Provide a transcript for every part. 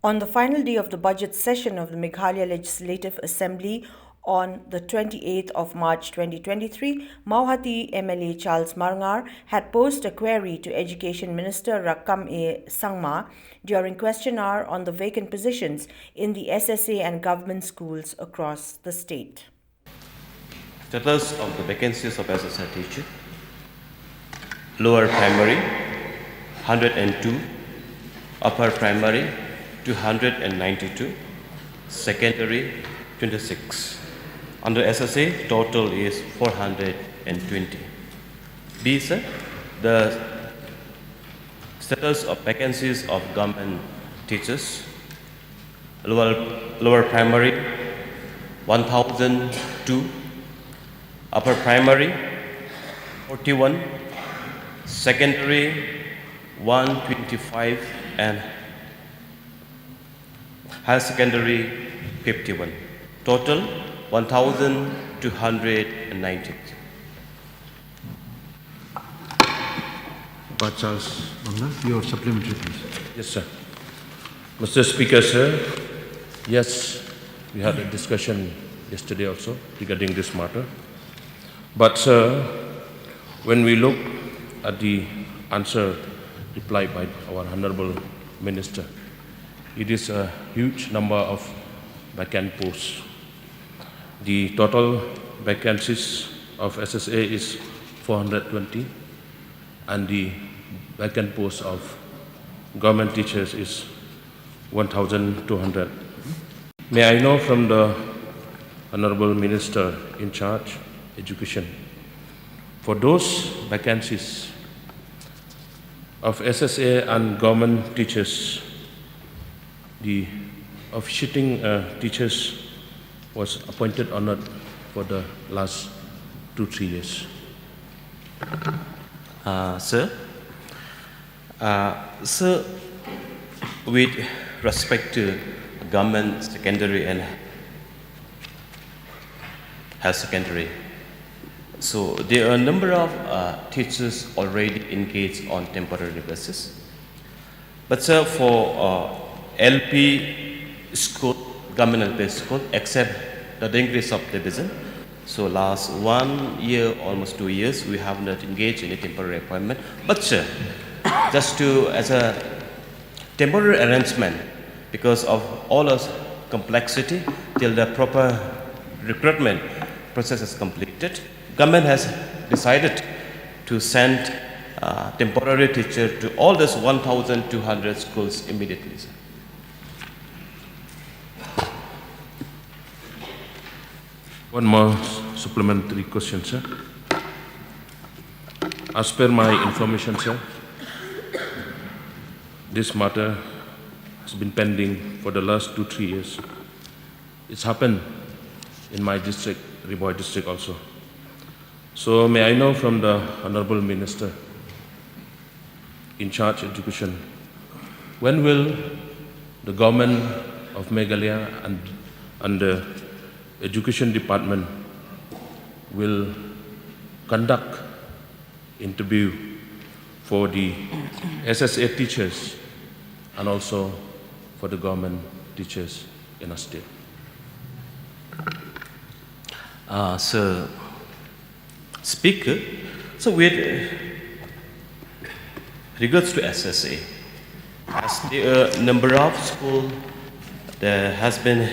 On the final day of the budget session of the Meghalaya Legislative Assembly on the 28th of March 2023, Mawhati MLA Charles Marngar had posed a query to Education Minister Rakkam A Sangma during question hour on the vacant positions in the SSA and Government schools across the state. Status of the vacancies of SSA teacher. Lower primary 102, upper primary 292, secondary 26. Under SSA, total is 420. B, sir, the status of vacancies of government teachers. Lower primary 1002, upper primary 41, secondary 125, and higher secondary 51. Total 1,290. Charles Marngar, your supplementary, please. Yes, sir. Mr. Speaker, sir, yes, we had a discussion yesterday also regarding this matter. But, sir, when we look at the answer replied by our Honorable Minister, it is a huge number of vacant posts. The total vacancies of SSA is 420, and the vacant posts of government teachers is 1,200. May I know from the Honorable Minister in charge, Education, for those vacancies of SSA and government teachers, the officiating teachers was appointed or not for the last 2-3 years? Sir, with respect to government secondary and higher secondary, so there are a number of teachers already engaged on temporary basis. But sir, for LP school, government LP school, except the increase of division, so last 1 year, almost 2 years, we have not engaged in a temporary appointment. But sir, just to, as a temporary arrangement, because of all the complexity, till the proper recruitment process is completed, government has decided to send temporary teacher to all these 1,200 schools immediately, sir. One more supplementary question, sir. As per my information, sir, this matter has been pending for the last 2-3 years. It's happened in my district, Riboy district also. So may I know from the Honorable Minister in charge of Education, when will the government of Meghalaya and the Education Department will conduct interview for the SSA teachers and also for the government teachers in our state? Sir, Speaker, so with regards to SSA, as the number of schools that has been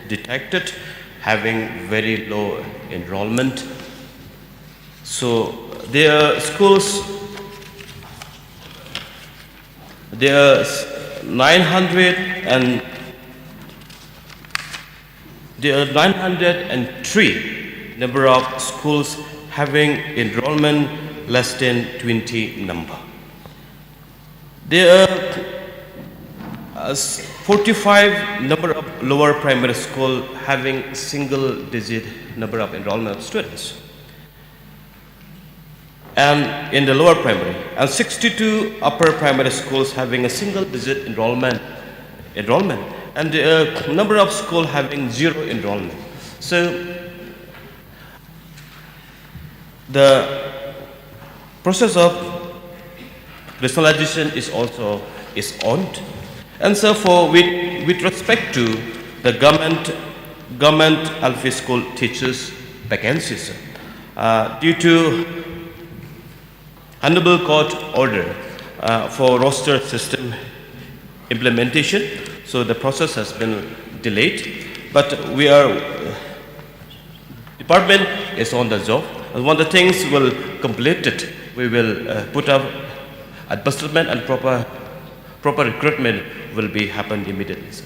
detected having very low enrollment, so there are schools, there are 903 number of schools having enrollment less than 20 number. There are 45 number of lower primary school having single digit number of enrollment of students. And in the lower primary, and 62 upper primary schools having a single digit enrollment, and the number of schools having zero enrollment. So the process of rationalization is also on. And so for with with respect to the government LP school teachers vacancies, due to Honorable Court order for roster system implementation, so the process has been delayed. But department is on the job. And when the things will complete it, we will put up advertisement and proper recruitment will be happen immediately, sir.